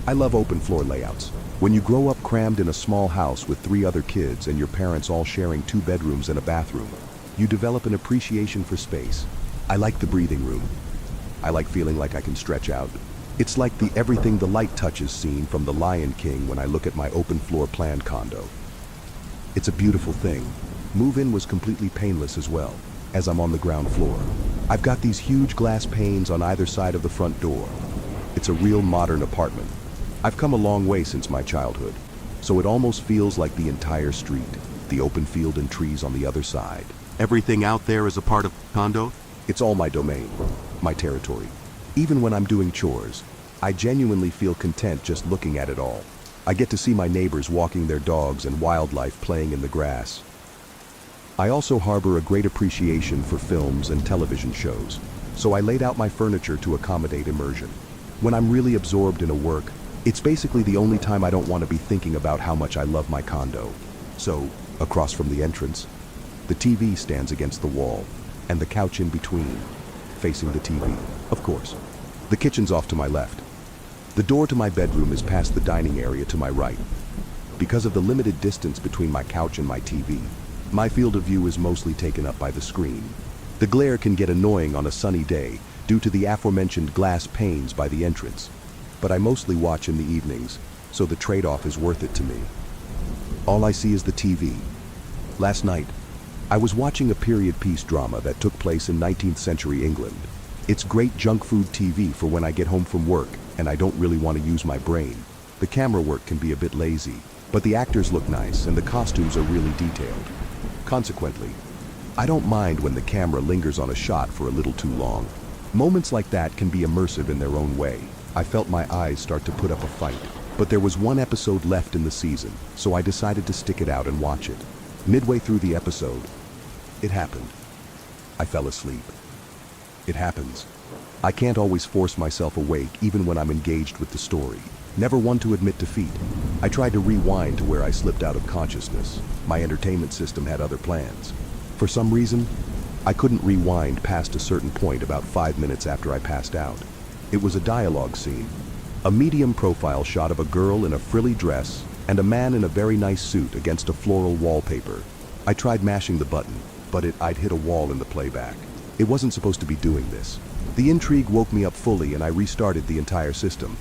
I love open floor layouts. When you grow up crammed in a small house with 3 other kids and your parents all sharing 2 bedrooms and a bathroom, you develop an appreciation for space. I like the breathing room. I like feeling like I can stretch out. It's like the everything the light touches scene from The Lion King when I look at my open floor plan condo. It's a beautiful thing. Move-in was completely painless as well, as I'm on the ground floor. I've got these huge glass panes on either side of the front door. It's a real modern apartment. I've come a long way since my childhood, so it almost feels like the entire street, the open field and trees on the other side. Everything out there is a part of the condo. It's all my domain, my territory. Even when I'm doing chores, I genuinely feel content just looking at it all. I get to see my neighbors walking their dogs and wildlife playing in the grass. I also harbor a great appreciation for films and television shows, so I laid out my furniture to accommodate immersion. When I'm really absorbed in a work, it's basically the only time I don't want to be thinking about how much I love my condo. So, across from the entrance, the TV stands against the wall, and the couch in between, facing the TV, of course. The kitchen's off to my left. The door to my bedroom is past the dining area to my right. Because of the limited distance between my couch and my TV, my field of view is mostly taken up by the screen. The glare can get annoying on a sunny day due to the aforementioned glass panes by the entrance, but I mostly watch in the evenings, so the trade-off is worth it to me. All I see is the TV. Last night, I was watching a period piece drama that took place in 19th century England. It's great junk food TV for when I get home from work and I don't really want to use my brain. The camera work can be a bit lazy, but the actors look nice and the costumes are really detailed. Consequently, I don't mind when the camera lingers on a shot for a little too long. Moments like that can be immersive in their own way. I felt my eyes start to put up a fight, but there was one episode left in the season, so I decided to stick it out and watch it. Midway through the episode, it happened. I fell asleep. It happens. I can't always force myself awake even when I'm engaged with the story. Never one to admit defeat. I tried to rewind to where I slipped out of consciousness. My entertainment system had other plans. For some reason, I couldn't rewind past a certain point about 5 minutes after I passed out. It was a dialogue scene. A medium profile shot of a girl in a frilly dress and a man in a very nice suit against a floral wallpaper. I tried mashing the button, but I'd hit a wall in the playback. It wasn't supposed to be doing this. The intrigue woke me up fully and I restarted the entire system.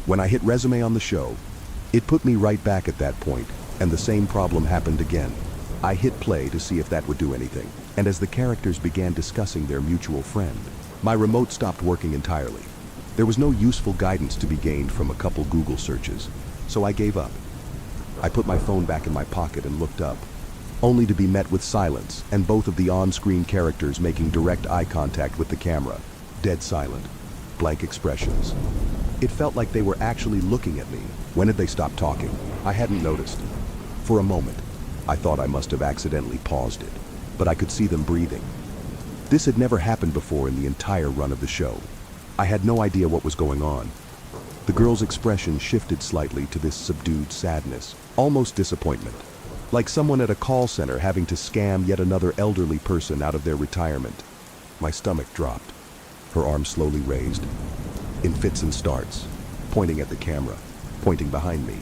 When I hit resume on the show, it put me right back at that point, and the same problem happened again. I hit play to see if that would do anything, and as the characters began discussing their mutual friend, my remote stopped working entirely. There was no useful guidance to be gained from a couple Google searches, so I gave up. I put my phone back in my pocket and looked up, only to be met with silence and both of the on-screen characters making direct eye contact with the camera. Dead silent, blank expressions. It felt like they were actually looking at me. When did they stop talking? I hadn't noticed. For a moment, I thought I must have accidentally paused it, but I could see them breathing. This had never happened before in the entire run of the show. I had no idea what was going on. The girl's expression shifted slightly to this subdued sadness, almost disappointment, like someone at a call center having to scam yet another elderly person out of their retirement. My stomach dropped. Her arm slowly raised, in fits and starts, pointing at the camera, pointing behind me.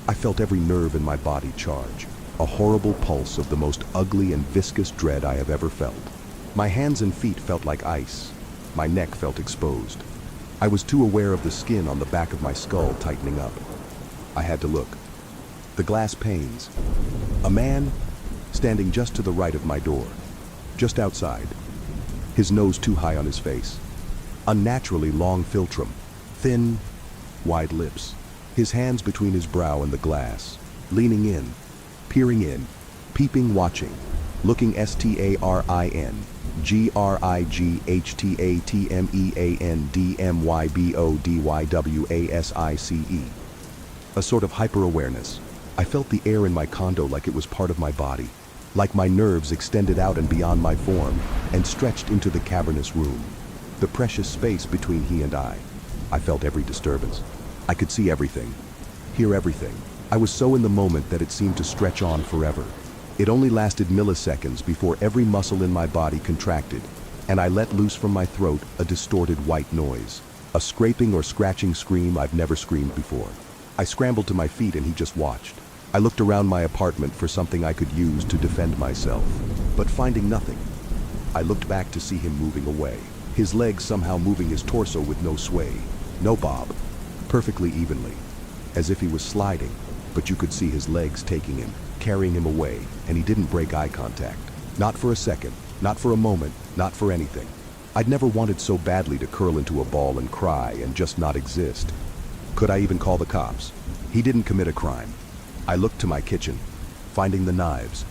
I felt every nerve in my body charge, a horrible pulse of the most ugly and viscous dread I have ever felt. My hands and feet felt like ice. My neck felt exposed. I was too aware of the skin on the back of my skull tightening up. I had to look. The glass panes. A man standing just to the right of my door, just outside. His nose too high on his face. Unnaturally long philtrum, thin, wide lips. His hands between his brow and the glass, leaning in, peering in, peeping, watching, looking STARINGGHTATMEANDMYBODYWASICE. A sort of hyper-awareness. I felt the air in my condo like it was part of my body, like my nerves extended out and beyond my form and stretched into the cavernous room. The precious space between he and I felt every disturbance. I could see everything, hear everything. I was so in the moment that it seemed to stretch on forever. It only lasted milliseconds before every muscle in my body contracted, and I let loose from my throat a distorted white noise, A scraping or scratching scream I've never screamed before. I scrambled to my feet and he just watched. I looked around my apartment for something I could use to defend myself, but finding nothing. I looked back to see him moving away, his legs somehow moving his torso with no sway, no bob, perfectly evenly, as if he was sliding, but you could see his legs taking him, carrying him away, and he didn't break eye contact. Not for a second, not for a moment, not for anything. I'd never wanted so badly to curl into a ball and cry and just not exist. Could I even call the cops? He didn't commit a crime. I looked to my kitchen, finding the knives,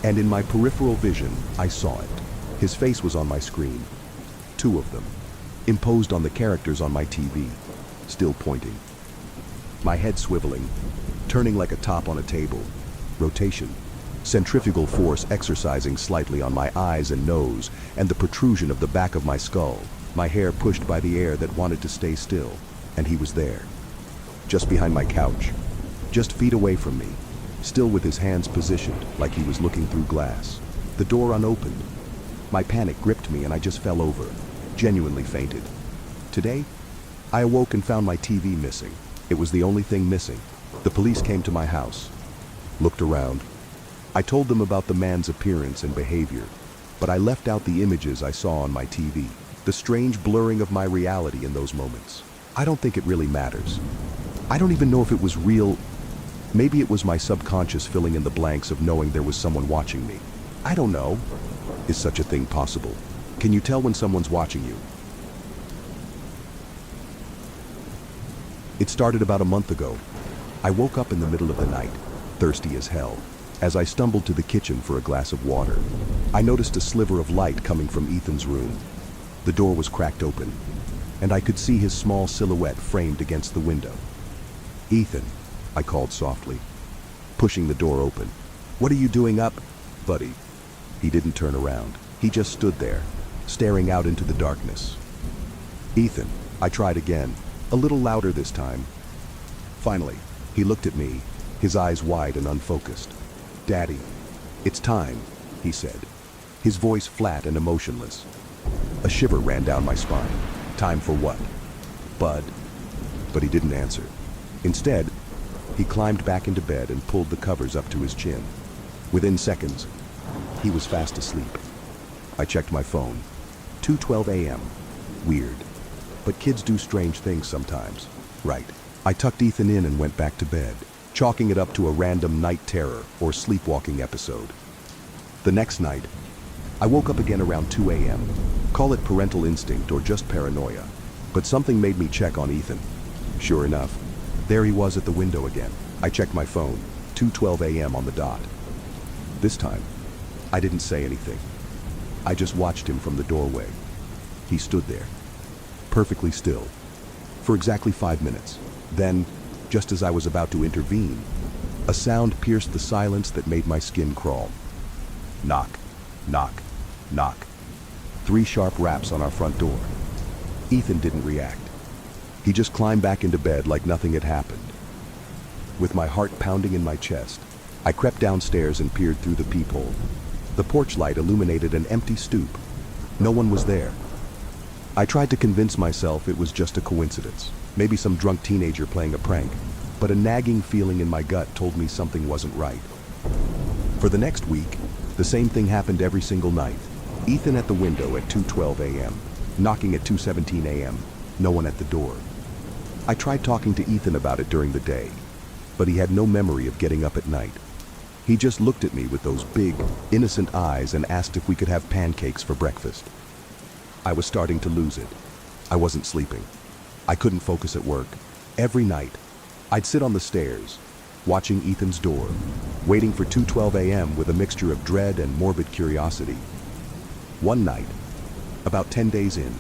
and in my peripheral vision, I saw it. His face was on my screen. 2 of them, imposed on the characters on my TV, still pointing. My head swiveling, turning like a top on a table. Rotation, centrifugal force exercising slightly on my eyes and nose, and the protrusion of the back of my skull, my hair pushed by the air that wanted to stay still, and he was there. Just behind my couch, just feet away from me, still with his hands positioned like he was looking through glass. The door unopened. My panic gripped me and I just fell over, genuinely fainted. Today, I awoke and found my TV missing. It was the only thing missing. The police came to my house, looked around. I told them about the man's appearance and behavior, but I left out the images I saw on my TV, the strange blurring of my reality in those moments. I don't think it really matters. I don't even know if it was real. Maybe it was my subconscious filling in the blanks of knowing there was someone watching me. I don't know. Is such a thing possible? Can you tell when someone's watching you? It started about a month ago. I woke up in the middle of the night, thirsty as hell. As I stumbled to the kitchen for a glass of water, I noticed a sliver of light coming from Ethan's room. The door was cracked open, and I could see his small silhouette framed against the window. "Ethan," I called softly, pushing the door open. "What are you doing up, buddy?" He didn't turn around. He just stood there, staring out into the darkness. "Ethan," I tried again, a little louder this time. Finally, he looked at me, his eyes wide and unfocused. "Daddy, it's time," he said, his voice flat and emotionless. A shiver ran down my spine. Time for what? Bud. But he didn't answer. Instead, he climbed back into bed and pulled the covers up to his chin. Within seconds, he was fast asleep. I checked my phone. 2:12 a.m. Weird. But kids do strange things sometimes. Right. I tucked Ethan in and went back to bed, chalking it up to a random night terror or sleepwalking episode. The next night, I woke up again around 2 a.m. Call it parental instinct or just paranoia, but something made me check on Ethan. Sure enough, there he was at the window again. I checked my phone, 2:12 a.m. on the dot. This time, I didn't say anything. I just watched him from the doorway. He stood there, perfectly still, for exactly 5 minutes. Then, just as I was about to intervene, a sound pierced the silence that made my skin crawl. Knock, knock, knock. 3 sharp raps on our front door. Ethan didn't react. He just climbed back into bed like nothing had happened. With my heart pounding in my chest, I crept downstairs and peered through the peephole. The porch light illuminated an empty stoop. No one was there. I tried to convince myself it was just a coincidence, maybe some drunk teenager playing a prank, but a nagging feeling in my gut told me something wasn't right. For the next week, the same thing happened every single night. Ethan at the window at 2:12 a.m., knocking at 2:17 a.m., no one at the door. I tried talking to Ethan about it during the day, but he had no memory of getting up at night. He just looked at me with those big, innocent eyes and asked if we could have pancakes for breakfast. I was starting to lose it. I wasn't sleeping. I couldn't focus at work. Every night, I'd sit on the stairs, watching Ethan's door, waiting for 2:12 a.m. with a mixture of dread and morbid curiosity. One night, about 10 days in,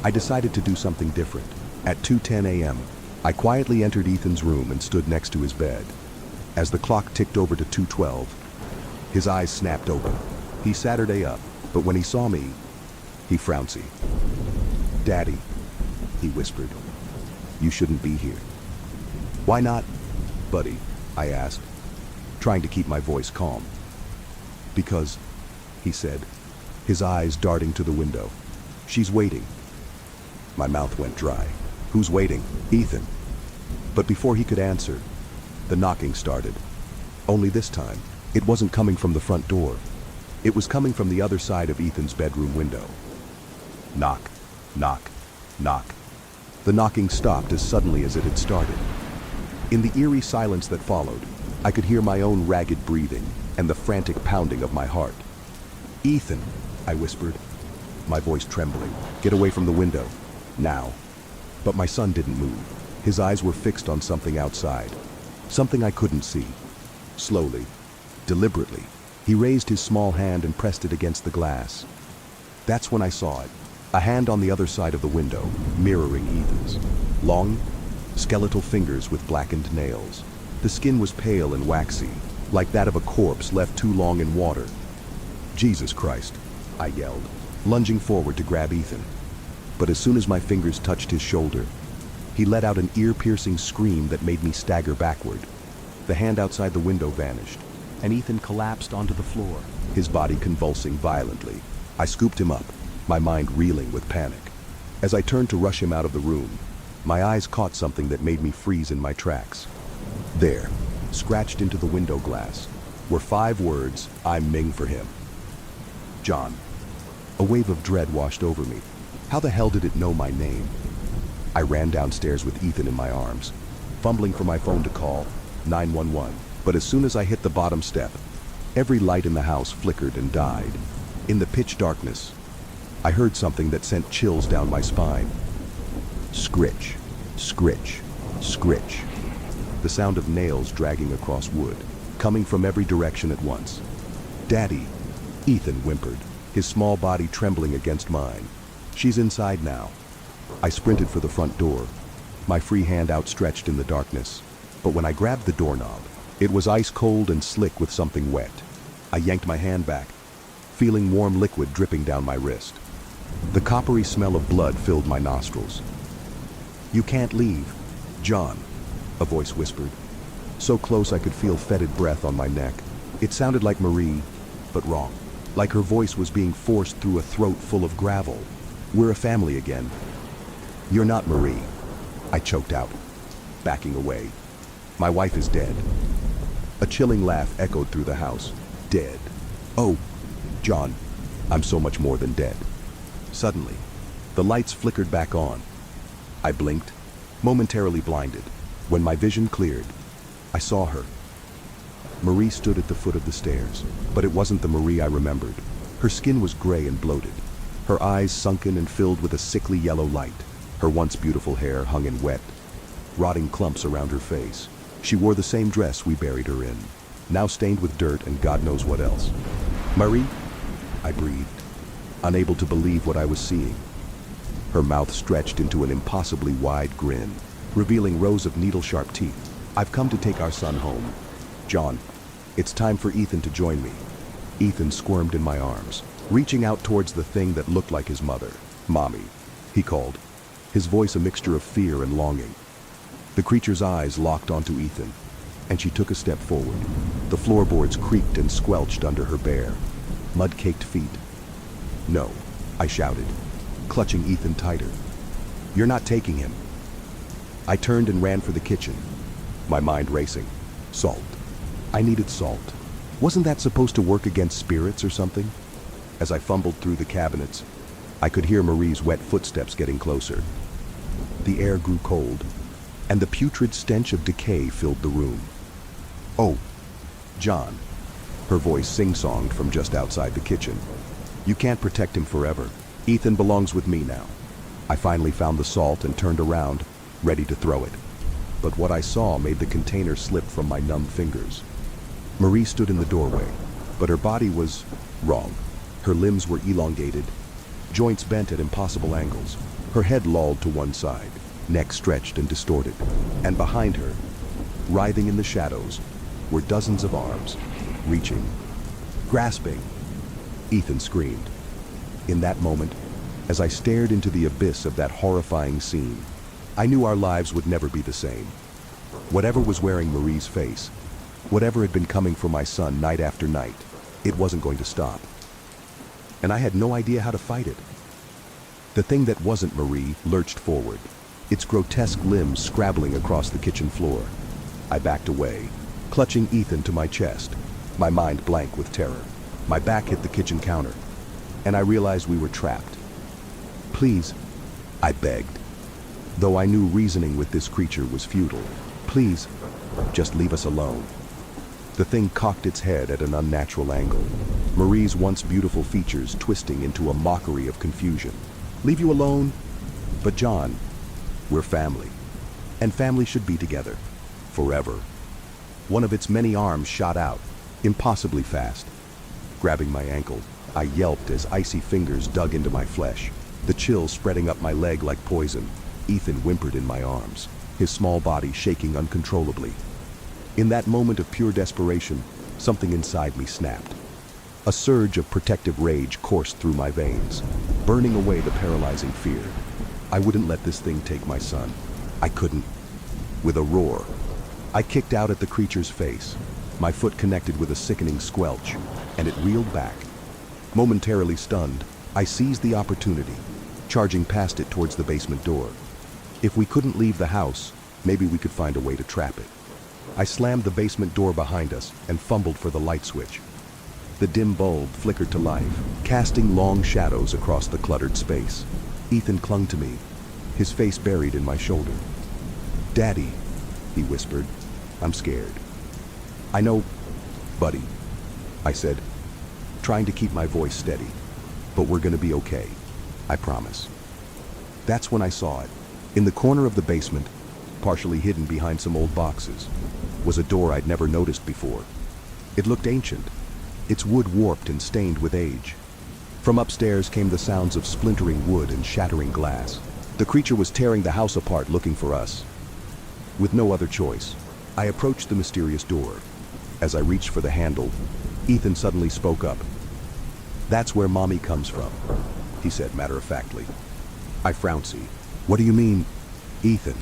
I decided to do something different. At 2:10 a.m., I quietly entered Ethan's room and stood next to his bed. As the clock ticked over to 2:12, his eyes snapped open. He Saturday up, but when he saw me, he frowncy. "Daddy," he whispered, "you shouldn't be here." "Why not, buddy?" I asked, trying to keep my voice calm. "Because," he said, his eyes darting to the window, "she's waiting." My mouth went dry. Who's waiting? Ethan. But before he could answer, the knocking started. Only this time, it wasn't coming from the front door. It was coming from the other side of Ethan's bedroom window. Knock, knock, knock. The knocking stopped as suddenly as it had started. In the eerie silence that followed, I could hear my own ragged breathing and the frantic pounding of my heart. "Ethan," I whispered, my voice trembling. "Get away from the window. Now." But my son didn't move. His eyes were fixed on something outside. Something I couldn't see. Slowly, deliberately, he raised his small hand and pressed it against the glass. That's when I saw it. A hand on the other side of the window, mirroring Ethan's. Long, skeletal fingers with blackened nails. The skin was pale and waxy, like that of a corpse left too long in water. "Jesus Christ," I yelled, lunging forward to grab Ethan. But as soon as my fingers touched his shoulder, he let out an ear-piercing scream that made me stagger backward. The hand outside the window vanished, and Ethan collapsed onto the floor, his body convulsing violently. I scooped him up, my mind reeling with panic. As I turned to rush him out of the room, my eyes caught something that made me freeze in my tracks. There, scratched into the window glass, were 5 words, "I'm Ming for him." John. A wave of dread washed over me. How the hell did it know my name? I ran downstairs with Ethan in my arms, fumbling for my phone to call 911. But as soon as I hit the bottom step, every light in the house flickered and died. In the pitch darkness, I heard something that sent chills down my spine. Scritch, scritch, scritch. The sound of nails dragging across wood, coming from every direction at once. "Daddy," Ethan whimpered, his small body trembling against mine. "She's inside now." I sprinted for the front door, my free hand outstretched in the darkness. But when I grabbed the doorknob, it was ice cold and slick with something wet. I yanked my hand back, feeling warm liquid dripping down my wrist. The coppery smell of blood filled my nostrils. "You can't leave, John," a voice whispered, so close I could feel fetid breath on my neck. It sounded like Marie, but wrong. Like her voice was being forced through a throat full of gravel. "We're a family again." "You're not Marie," I choked out, backing away. "My wife is dead." A chilling laugh echoed through the house. "Dead? Oh, John, I'm so much more than dead." Suddenly, the lights flickered back on. I blinked, momentarily blinded. When my vision cleared, I saw her. Marie stood at the foot of the stairs, but it wasn't the Marie I remembered. Her skin was gray and bloated, her eyes sunken and filled with a sickly yellow light. Her once beautiful hair hung in wet, rotting clumps around her face. She wore the same dress we buried her in, now stained with dirt and God knows what else. "Marie?" I breathed, unable to believe what I was seeing. Her mouth stretched into an impossibly wide grin, revealing rows of needle-sharp teeth. "I've come to take our son home. John, it's time for Ethan to join me." Ethan squirmed in my arms, reaching out towards the thing that looked like his mother. "Mommy," he called, his voice a mixture of fear and longing. The creature's eyes locked onto Ethan, and she took a step forward. The floorboards creaked and squelched under her bare, mud-caked feet. "No," I shouted, clutching Ethan tighter. "You're not taking him." I turned and ran for the kitchen, my mind racing. Salt. I needed salt. Wasn't that supposed to work against spirits or something? As I fumbled through the cabinets, I could hear Marie's wet footsteps getting closer. The air grew cold, and the putrid stench of decay filled the room. "Oh, John," her voice sing-songed from just outside the kitchen. "You can't protect him forever. Ethan belongs with me now." I finally found the salt and turned around, ready to throw it. But what I saw made the container slip from my numb fingers. Marie stood in the doorway, but her body was wrong. Her limbs were elongated, joints bent at impossible angles. Her head lolled to one side, neck stretched and distorted. And behind her, writhing in the shadows, were dozens of arms, reaching, grasping. Ethan screamed. In that moment, as I stared into the abyss of that horrifying scene, I knew our lives would never be the same. Whatever was wearing Marie's face, whatever had been coming for my son night after night, it wasn't going to stop. And I had no idea how to fight it. The thing that wasn't Marie lurched forward, its grotesque limbs scrabbling across the kitchen floor. I backed away, clutching Ethan to my chest, my mind blank with terror. My back hit the kitchen counter, and I realized we were trapped. "Please," I begged, though I knew reasoning with this creature was futile. "Please, just leave us alone." The thing cocked its head at an unnatural angle, Marie's once beautiful features twisting into a mockery of confusion. "Leave you alone? But John, we're family, and family should be together, forever." One of its many arms shot out, impossibly fast. Grabbing my ankle, I yelped as icy fingers dug into my flesh, the chill spreading up my leg like poison. Ethan whimpered in my arms, his small body shaking uncontrollably. In that moment of pure desperation, something inside me snapped. A surge of protective rage coursed through my veins, burning away the paralyzing fear. I wouldn't let this thing take my son. I couldn't. With a roar, I kicked out at the creature's face. My foot connected with a sickening squelch, and it reeled back. Momentarily stunned, I seized the opportunity, charging past it towards the basement door. If we couldn't leave the house, maybe we could find a way to trap it. I slammed the basement door behind us and fumbled for the light switch. The dim bulb flickered to life, casting long shadows across the cluttered space. Ethan clung to me, his face buried in my shoulder. "Daddy," he whispered, "I'm scared." "I know, buddy," I said, trying to keep my voice steady. "But we're gonna be okay, I promise." That's when I saw it. In the corner of the basement, partially hidden behind some old boxes, was a door I'd never noticed before. It looked ancient, its wood warped and stained with age. From upstairs came the sounds of splintering wood and shattering glass. The creature was tearing the house apart looking for us. With no other choice, I approached the mysterious door. As I reached for the handle, Ethan suddenly spoke up. "That's where Mommy comes from," he said matter-of-factly. I frowned. "What do you mean, Ethan?"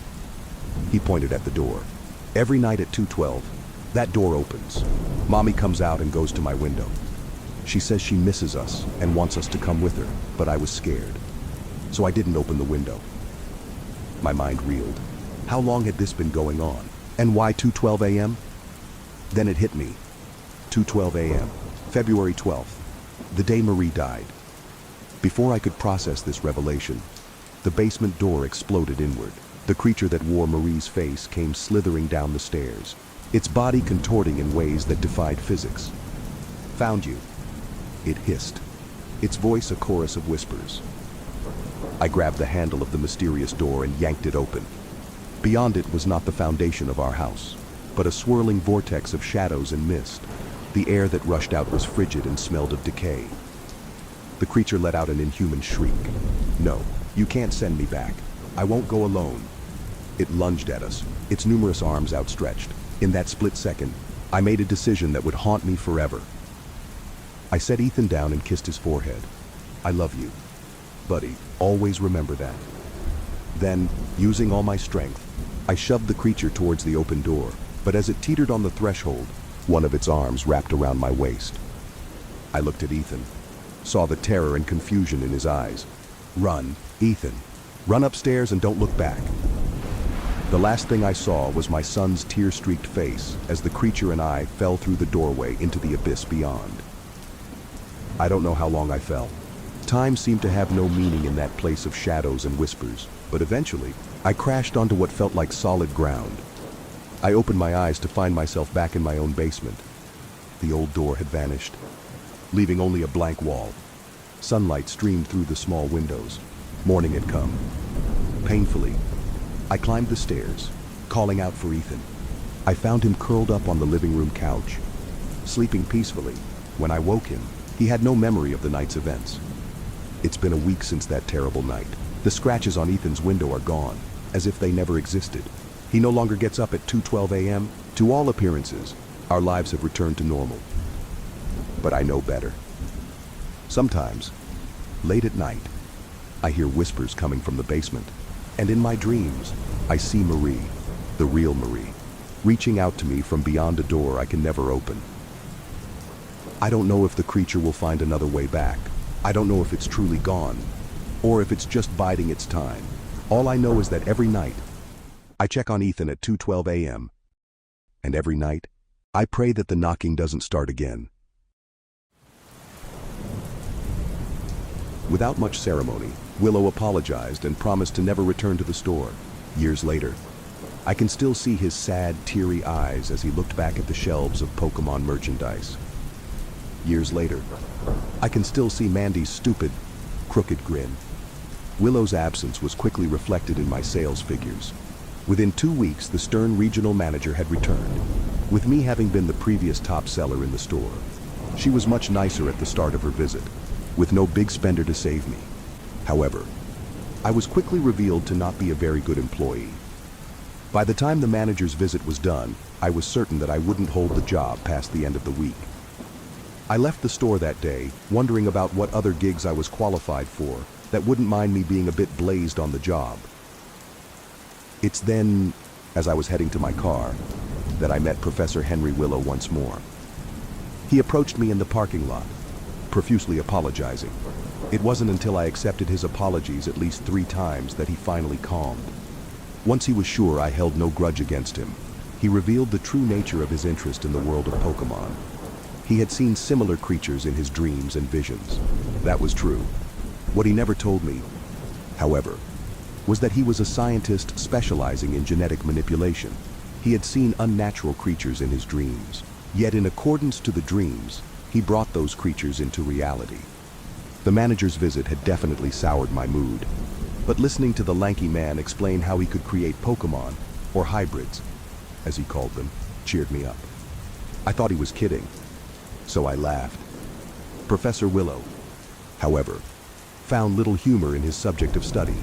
He pointed at the door. "Every night at 2:12, that door opens. Mommy comes out and goes to my window. She says she misses us and wants us to come with her, but I was scared, so I didn't open the window." My mind reeled. How long had this been going on? And why 2:12 a.m.? Then it hit me. 2:12 a.m., February 12th, the day Marie died. Before I could process this revelation, the basement door exploded inward. The creature that wore Marie's face came slithering down the stairs, its body contorting in ways that defied physics. "Found you," it hissed, its voice a chorus of whispers. I grabbed the handle of the mysterious door and yanked it open. Beyond it was not the foundation of our house, but a swirling vortex of shadows and mist. The air that rushed out was frigid and smelled of decay. The creature let out an inhuman shriek. "No, you can't send me back. I won't go alone." It lunged at us, its numerous arms outstretched. In that split second, I made a decision that would haunt me forever. I set Ethan down and kissed his forehead. "I love you, buddy. Always remember that." Then, using all my strength, I shoved the creature towards the open door, but as it teetered on the threshold, one of its arms wrapped around my waist. I looked at Ethan, saw the terror and confusion in his eyes. "Run, Ethan. Run upstairs and don't look back." The last thing I saw was my son's tear-streaked face as the creature and I fell through the doorway into the abyss beyond. I don't know how long I fell. Time seemed to have no meaning in that place of shadows and whispers, but eventually, I crashed onto what felt like solid ground. I opened my eyes to find myself back in my own basement. The old door had vanished, leaving only a blank wall. Sunlight streamed through the small windows. Morning had come. Painfully, I climbed the stairs, calling out for Ethan. I found him curled up on the living room couch, sleeping peacefully. When I woke him, he had no memory of the night's events. It's been a week since that terrible night. The scratches on Ethan's window are gone, as if they never existed. He no longer gets up at 2:12 a.m. To all appearances, our lives have returned to normal. But I know better. Sometimes, late at night, I hear whispers coming from the basement, and in my dreams, I see Marie, the real Marie, reaching out to me from beyond a door I can never open. I don't know if the creature will find another way back. I don't know if it's truly gone, or if it's just biding its time. All I know is that every night, I check on Ethan at 2:12 a.m. And every night, I pray that the knocking doesn't start again. Without much ceremony, Willow apologized and promised to never return to the store. Years later, I can still see his sad, teary eyes as he looked back at the shelves of Pokemon merchandise. Years later, I can still see Mandy's stupid, crooked grin. Willow's absence was quickly reflected in my sales figures. Within 2 weeks, the stern regional manager had returned, with me having been the previous top seller in the store. She was much nicer at the start of her visit, with no big spender to save me. However, I was quickly revealed to not be a very good employee. By the time the manager's visit was done, I was certain that I wouldn't hold the job past the end of the week. I left the store that day, wondering about what other gigs I was qualified for that wouldn't mind me being a bit blazed on the job. It's then, as I was heading to my car, that I met Professor Henry Willow once more. He approached me in the parking lot, profusely apologizing. It wasn't until I accepted his apologies at least 3 times that he finally calmed. Once he was sure I held no grudge against him, he revealed the true nature of his interest in the world of Pokemon. He had seen similar creatures in his dreams and visions. That was true. What he never told me, however, was that he was a scientist specializing in genetic manipulation. He had seen unnatural creatures in his dreams, yet in accordance to the dreams, he brought those creatures into reality. The manager's visit had definitely soured my mood, but listening to the lanky man explain how he could create Pokemon, or hybrids, as he called them, cheered me up. I thought he was kidding, so I laughed. Professor Willow, however, found little humor in his subject of study.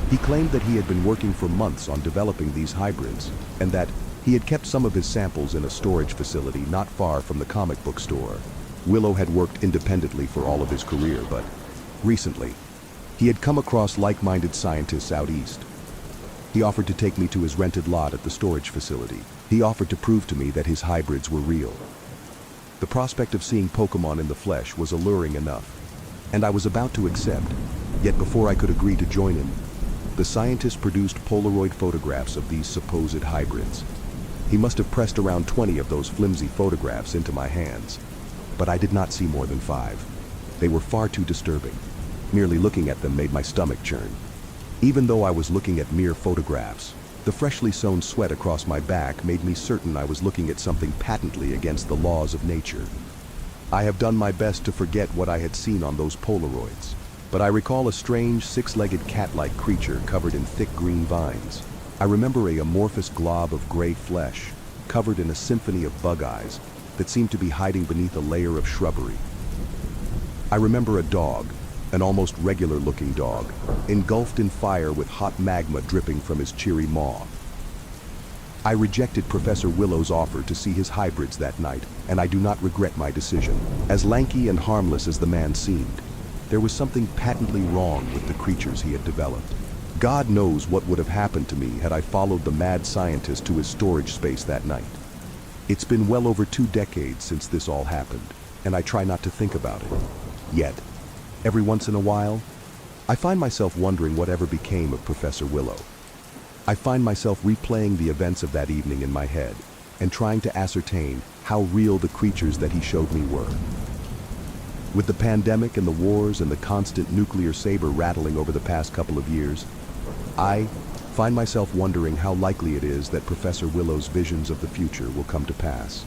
He claimed that he had been working for months on developing these hybrids, and that he had kept some of his samples in a storage facility not far from the comic book store. Willow had worked independently for all of his career, but recently, he had come across like-minded scientists out east. He offered to take me to his rented lot at the storage facility. He offered to prove to me that his hybrids were real. The prospect of seeing Pokemon in the flesh was alluring enough, and I was about to accept, yet before I could agree to join him, the scientist produced Polaroid photographs of these supposed hybrids. He must have pressed around 20 of those flimsy photographs into my hands, but I did not see more than 5. They were far too disturbing. Merely looking at them made my stomach churn. Even though I was looking at mere photographs, the freshly sown sweat across my back made me certain I was looking at something patently against the laws of nature. I have done my best to forget what I had seen on those Polaroids, but I recall a strange 6-legged cat-like creature covered in thick green vines. I remember a amorphous glob of gray flesh, covered in a symphony of bug eyes that seemed to be hiding beneath a layer of shrubbery. I remember a dog, an almost regular-looking dog, engulfed in fire with hot magma dripping from his cheery maw. I rejected Professor Willow's offer to see his hybrids that night, and I do not regret my decision. As lanky and harmless as the man seemed, there was something patently wrong with the creatures he had developed. God knows what would have happened to me had I followed the mad scientist to his storage space that night. It's been well over 2 decades since this all happened, and I try not to think about it. Yet, every once in a while, I find myself wondering whatever became of Professor Willow. I find myself replaying the events of that evening in my head and trying to ascertain how real the creatures that he showed me were. With the pandemic and the wars and the constant nuclear saber rattling over the past couple of years, I find myself wondering how likely it is that Professor Willow's visions of the future will come to pass.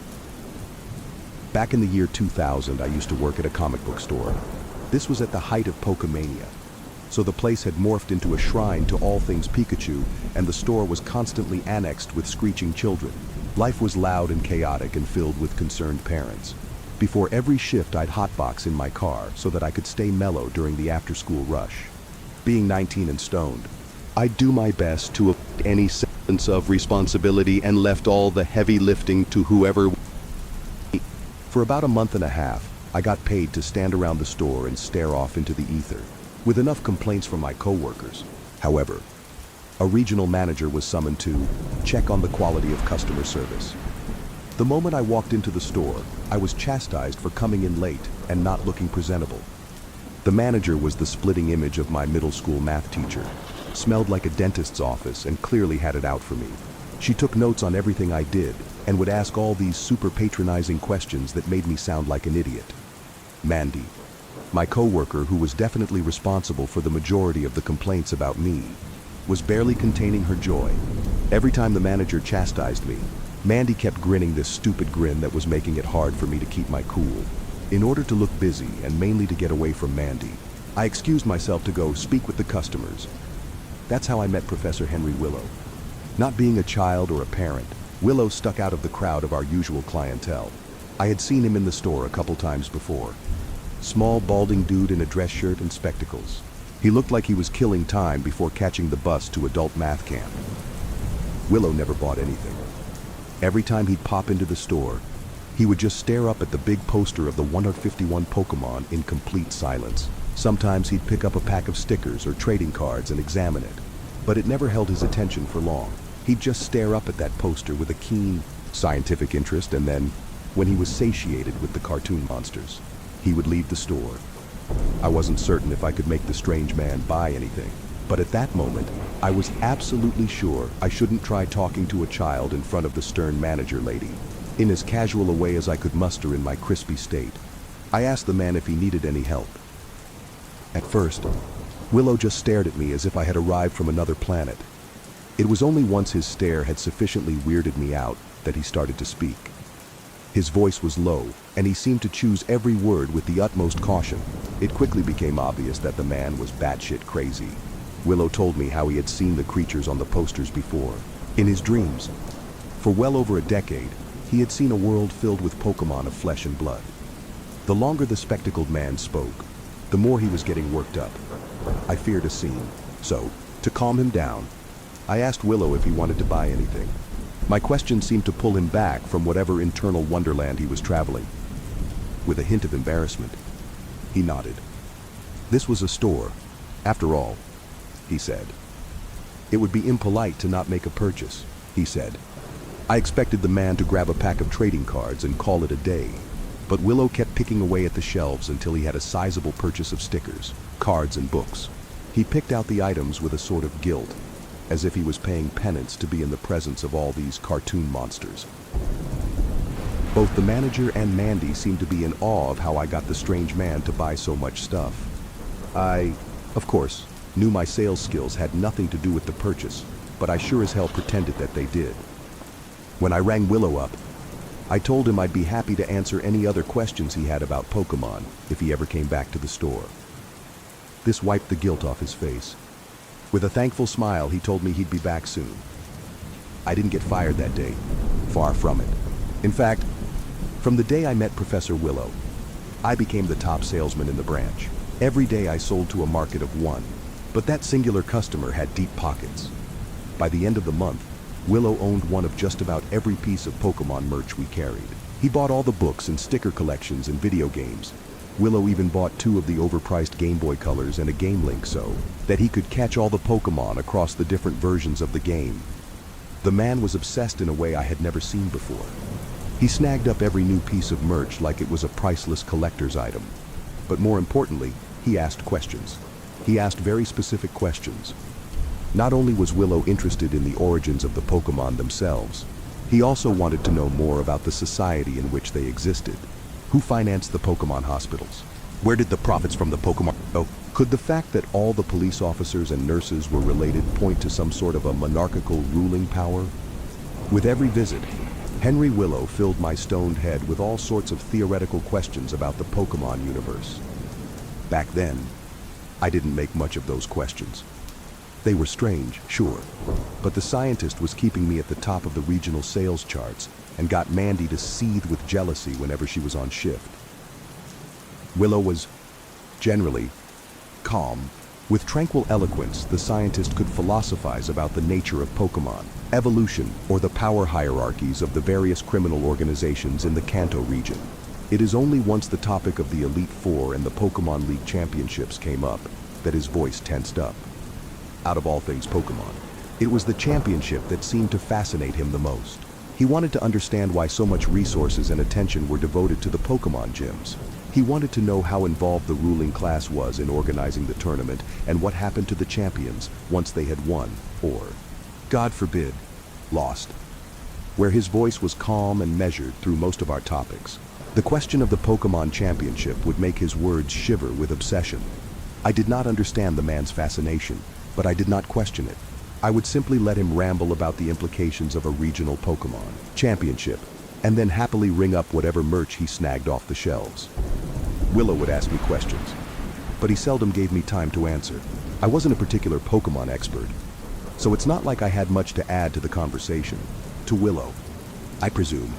Back in the year 2000, I used to work at a comic book store. This was at the height of Pokemania, so the place had morphed into a shrine to all things Pikachu, and the store was constantly annexed with screeching children. Life was loud and chaotic and filled with concerned parents. Before every shift, I'd hotbox in my car so that I could stay mellow during the after-school rush. Being 19 and stoned, I'd do my best to avoid any sense of responsibility and left all the heavy lifting to whoever. For about a month and a half, I got paid to stand around the store and stare off into the ether, with enough complaints from my coworkers. However, a regional manager was summoned to check on the quality of customer service. The moment I walked into the store, I was chastised for coming in late and not looking presentable. The manager was the splitting image of my middle school math teacher. smelled like a dentist's office, and clearly had it out for me. She took notes on everything I did and would ask all these super patronizing questions that made me sound like an idiot. Mandy, my coworker who was definitely responsible for the majority of the complaints about me, was barely containing her joy. Every time the manager chastised me, Mandy kept grinning this stupid grin that was making it hard for me to keep my cool. In order to look busy and mainly to get away from Mandy, I excused myself to go speak with the customers. That's how I met Professor Henry Willow. Not being a child or a parent, Willow stuck out of the crowd of our usual clientele. I had seen him in the store a couple times before. Small, balding dude in a dress shirt and spectacles. He looked like he was killing time before catching the bus to adult math camp. Willow never bought anything. Every time he'd pop into the store, he would just stare up at the big poster of the 151 Pokemon in complete silence. Sometimes he'd pick up a pack of stickers or trading cards and examine it, but it never held his attention for long. He'd just stare up at that poster with a keen, scientific interest, and then, when he was satiated with the cartoon monsters, he would leave the store. I wasn't certain if I could make the strange man buy anything, but at that moment, I was absolutely sure I shouldn't try talking to a child in front of the stern manager lady. In as casual a way as I could muster in my crispy state, I asked the man if he needed any help. At first, Willow just stared at me as if I had arrived from another planet. It was only once his stare had sufficiently weirded me out that he started to speak. His voice was low, and he seemed to choose every word with the utmost caution. It quickly became obvious that the man was batshit crazy. Willow told me how he had seen the creatures on the posters before, in his dreams. For well over a decade, he had seen a world filled with Pokemon of flesh and blood. The longer the spectacled man spoke, the more he was getting worked up. I feared a scene, so, to calm him down, I asked Willow if he wanted to buy anything. My question seemed to pull him back from whatever internal wonderland he was traveling. With a hint of embarrassment, he nodded. This was a store, after all, he said. It would be impolite to not make a purchase, he said. I expected the man to grab a pack of trading cards and call it a day, but Willow kept picking away at the shelves until he had a sizable purchase of stickers, cards, and books. He picked out the items with a sort of guilt, as if he was paying penance to be in the presence of all these cartoon monsters. Both the manager and Mandy seemed to be in awe of how I got the strange man to buy so much stuff. I, of course, knew my sales skills had nothing to do with the purchase, but I sure as hell pretended that they did. When I rang Willow up, I told him I'd be happy to answer any other questions he had about Pokemon if he ever came back to the store. This wiped the guilt off his face. With a thankful smile, he told me he'd be back soon. I didn't get fired that day. Far from it. In fact, from the day I met Professor Willow, I became the top salesman in the branch. Every day I sold to a market of one, but that singular customer had deep pockets. By the end of the month, Willow owned one of just about every piece of Pokemon merch we carried. He bought all the books and sticker collections and video games. Willow even bought 2 of the overpriced Game Boy Colors and a Game Link so that he could catch all the Pokemon across the different versions of the game. The man was obsessed in a way I had never seen before. He snagged up every new piece of merch like it was a priceless collector's item. But more importantly, he asked questions. He asked very specific questions. Not only was Willow interested in the origins of the Pokemon themselves, he also wanted to know more about the society in which they existed. Who financed the Pokemon hospitals? Where did the profits from the Pokemon go? Could the fact that all the police officers and nurses were related point to some sort of a monarchical ruling power? With every visit, Henry Willow filled my stoned head with all sorts of theoretical questions about the Pokemon universe. Back then, I didn't make much of those questions. They were strange, sure, but the scientist was keeping me at the top of the regional sales charts and got Mandy to seethe with jealousy whenever she was on shift. Willow was, generally, calm. With tranquil eloquence, the scientist could philosophize about the nature of Pokemon, evolution, or the power hierarchies of the various criminal organizations in the Kanto region. It is only once the topic of the Elite Four and the Pokemon League Championships came up that his voice tensed up. Out of all things Pokemon, it was the championship that seemed to fascinate him the most. He wanted to understand why so much resources and attention were devoted to the Pokemon gyms. He wanted to know how involved the ruling class was in organizing the tournament and what happened to the champions once they had won, or, God forbid, lost. Where his voice was calm and measured through most of our topics. The question of the Pokemon Championship would make his words shiver with obsession. I did not understand the man's fascination, but I did not question it. I would simply let him ramble about the implications of a regional Pokemon Championship, and then happily ring up whatever merch he snagged off the shelves. Willow would ask me questions, but he seldom gave me time to answer. I wasn't a particular Pokemon expert, so it's not like I had much to add to the conversation. To Willow, I presume,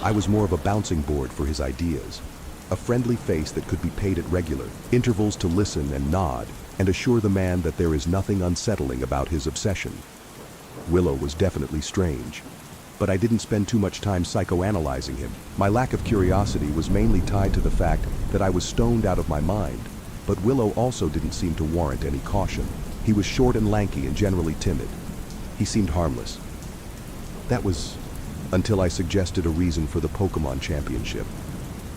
I was more of a bouncing board for his ideas, a friendly face that could be paid at regular intervals to listen and nod and assure the man that there is nothing unsettling about his obsession. Willow was definitely strange, but I didn't spend too much time psychoanalyzing him. My lack of curiosity was mainly tied to the fact that I was stoned out of my mind, but Willow also didn't seem to warrant any caution. He was short and lanky and generally timid. He seemed harmless. That was until I suggested a reason for the Pokemon Championship.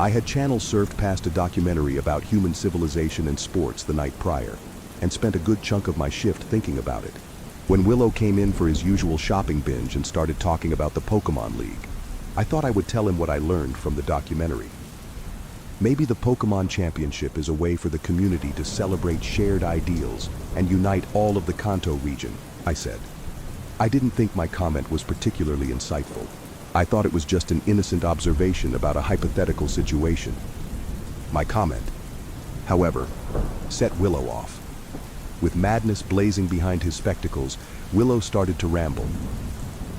I had channel surfed past a documentary about human civilization and sports the night prior, and spent a good chunk of my shift thinking about it. When Willow came in for his usual shopping binge and started talking about the Pokemon League, I thought I would tell him what I learned from the documentary. Maybe the Pokemon Championship is a way for the community to celebrate shared ideals and unite all of the Kanto region, I said. I didn't think my comment was particularly insightful. I thought it was just an innocent observation about a hypothetical situation. My comment, however, set Willow off. With madness blazing behind his spectacles, Willow started to ramble.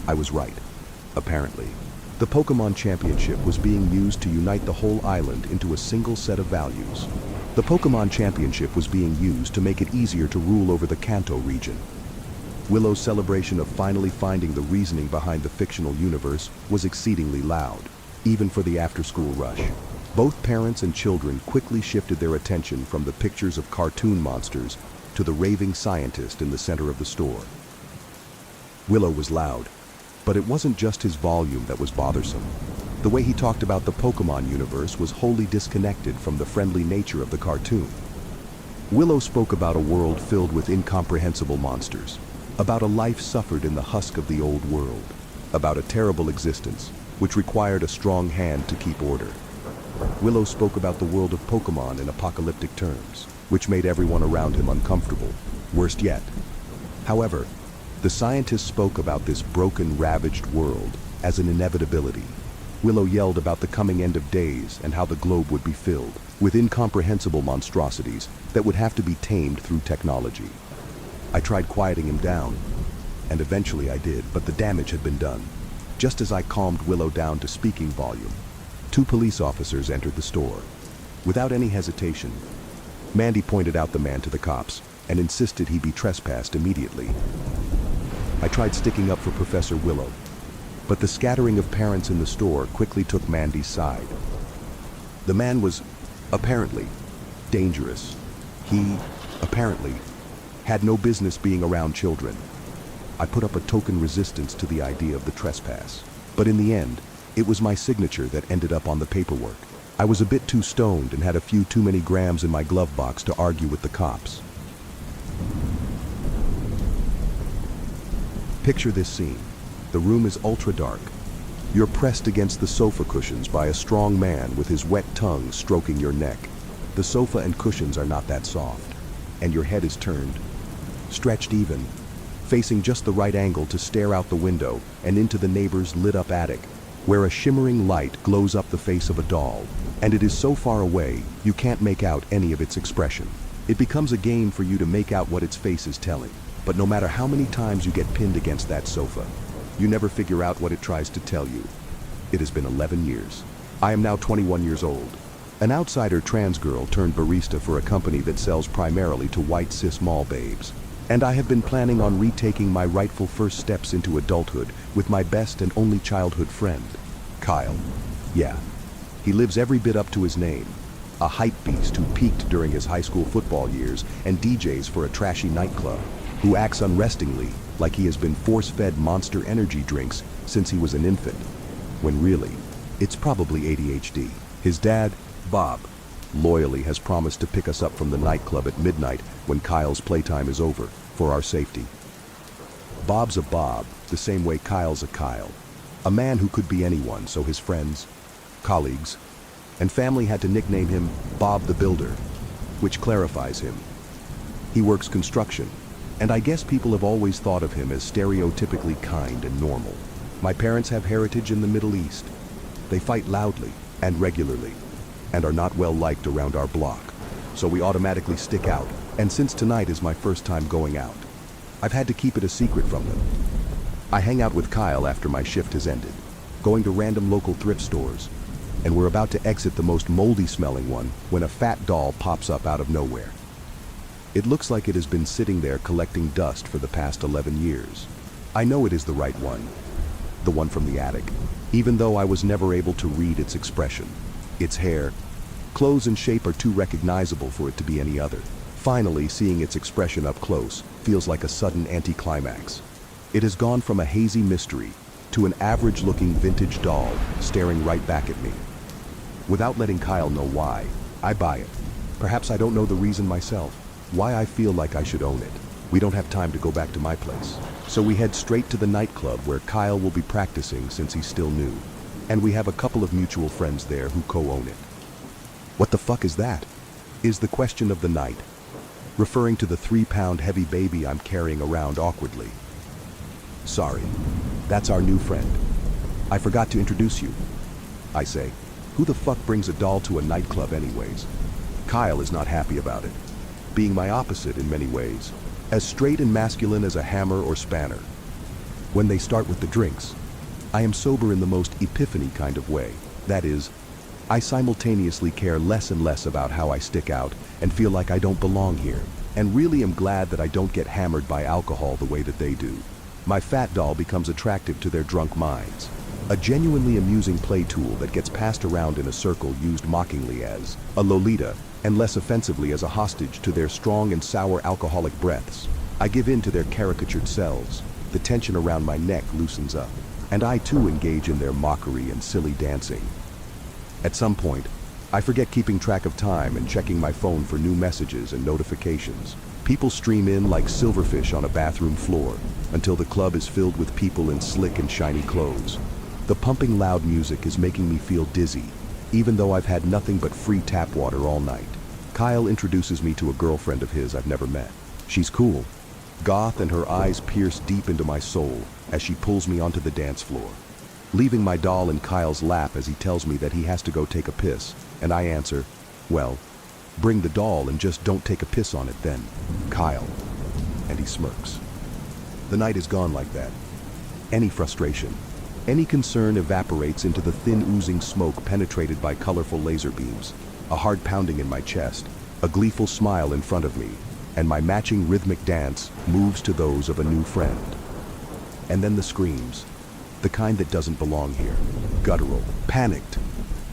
I was right, apparently. The Pokemon Championship was being used to unite the whole island into a single set of values. The Pokemon Championship was being used to make it easier to rule over the Kanto region. Willow's celebration of finally finding the reasoning behind the fictional universe was exceedingly loud, even for the after-school rush. Both parents and children quickly shifted their attention from the pictures of cartoon monsters to the raving scientist in the center of the store. Willow was loud, but it wasn't just his volume that was bothersome. The way he talked about the Pokemon universe was wholly disconnected from the friendly nature of the cartoon. Willow spoke about a world filled with incomprehensible monsters, about a life suffered in the husk of the old world, about a terrible existence which required a strong hand to keep order. Willow spoke about the world of Pokemon in apocalyptic terms, which made everyone around him uncomfortable. Worst yet, however, the scientist spoke about this broken, ravaged world as an inevitability. Willow yelled about the coming end of days and how the globe would be filled with incomprehensible monstrosities that would have to be tamed through technology. I tried quieting him down, and eventually I did, but the damage had been done. Just as I calmed Willow down to speaking volume, 2 police officers entered the store. Without any hesitation, Mandy pointed out the man to the cops and insisted he be trespassed immediately. I tried sticking up for Professor Willow, but the scattering of parents in the store quickly took Mandy's side. The man was, apparently, dangerous. He, apparently, had no business being around children. I put up a token resistance to the idea of the trespass, but in the end, it was my signature that ended up on the paperwork. I was a bit too stoned and had a few too many grams in my glove box to argue with the cops. Picture this scene. The room is ultra dark. You're pressed against the sofa cushions by a strong man with his wet tongue stroking your neck. The sofa and cushions are not that soft, and your head is turned, stretched even, facing just the right angle to stare out the window and into the neighbor's lit-up attic, where a shimmering light glows up the face of a doll, and it is so far away you can't make out any of its expression. It becomes a game for you to make out what its face is telling, but no matter how many times you get pinned against that sofa, you never figure out what it tries to tell you. It has been 11 years. I am now 21 years old, an outsider trans girl turned barista for a company that sells primarily to white cis mall babes. And I have been planning on retaking my rightful first steps into adulthood with my best and only childhood friend, Kyle. Yeah, he lives every bit up to his name. A hype beast who peaked during his high school football years and DJs for a trashy nightclub, who acts unrestingly like he has been force-fed Monster energy drinks since he was an infant, when really, it's probably ADHD. His dad, Bob, loyally has promised to pick us up from the nightclub at midnight when Kyle's playtime is over, for our safety. Bob's a Bob, the same way Kyle's a Kyle. A man who could be anyone, so his friends, colleagues, and family had to nickname him Bob the Builder, which clarifies him. He works construction, and I guess people have always thought of him as stereotypically kind and normal. My parents have heritage in the Middle East. They fight loudly and regularly, and are not well liked around our block, so we automatically stick out, and since tonight is my first time going out, I've had to keep it a secret from them. I hang out with Kyle after my shift has ended, going to random local thrift stores, and we're about to exit the most moldy smelling one when a fat doll pops up out of nowhere. It looks like it has been sitting there collecting dust for the past 11 years. I know it is the right one, the one from the attic, even though I was never able to read its expression. Its hair, clothes and shape are too recognizable for it to be any other. Finally, seeing its expression up close feels like a sudden anticlimax. It has gone from a hazy mystery to an average-looking vintage doll staring right back at me. Without letting Kyle know why, I buy it. Perhaps I don't know the reason myself, why I feel like I should own it. We don't have time to go back to my place, so we head straight to the nightclub where Kyle will be practicing since he's still new, and we have a couple of mutual friends there who co-own it. What the fuck is that? Is the question of the night, referring to the 3-pound heavy baby I'm carrying around awkwardly. Sorry, that's our new friend. I forgot to introduce you. I say, who the fuck brings a doll to a nightclub anyways? Kyle is not happy about it, being my opposite in many ways, as straight and masculine as a hammer or spanner. When they start with the drinks, I am sober in the most epiphany kind of way. That is, I simultaneously care less and less about how I stick out and feel like I don't belong here, and really am glad that I don't get hammered by alcohol the way that they do. My fat doll becomes attractive to their drunk minds, a genuinely amusing play tool that gets passed around in a circle used mockingly as a Lolita, and less offensively as a hostage to their strong and sour alcoholic breaths. I give in to their caricatured selves. The tension around my neck loosens up, and I too engage in their mockery and silly dancing. At some point, I forget keeping track of time and checking my phone for new messages and notifications. People stream in like silverfish on a bathroom floor until the club is filled with people in slick and shiny clothes. The pumping loud music is making me feel dizzy, even though I've had nothing but free tap water all night. Kyle introduces me to a girlfriend of his I've never met. She's cool, goth, and her eyes pierce deep into my soul as she pulls me onto the dance floor, leaving my doll in Kyle's lap as he tells me that he has to go take a piss, and I answer, well, bring the doll and just don't take a piss on it then, Kyle. And he smirks. The night is gone like that. Any frustration, any concern evaporates into the thin oozing smoke penetrated by colorful laser beams, a hard pounding in my chest, a gleeful smile in front of me, and my matching rhythmic dance moves to those of a new friend. And then the screams, the kind that doesn't belong here, guttural, panicked,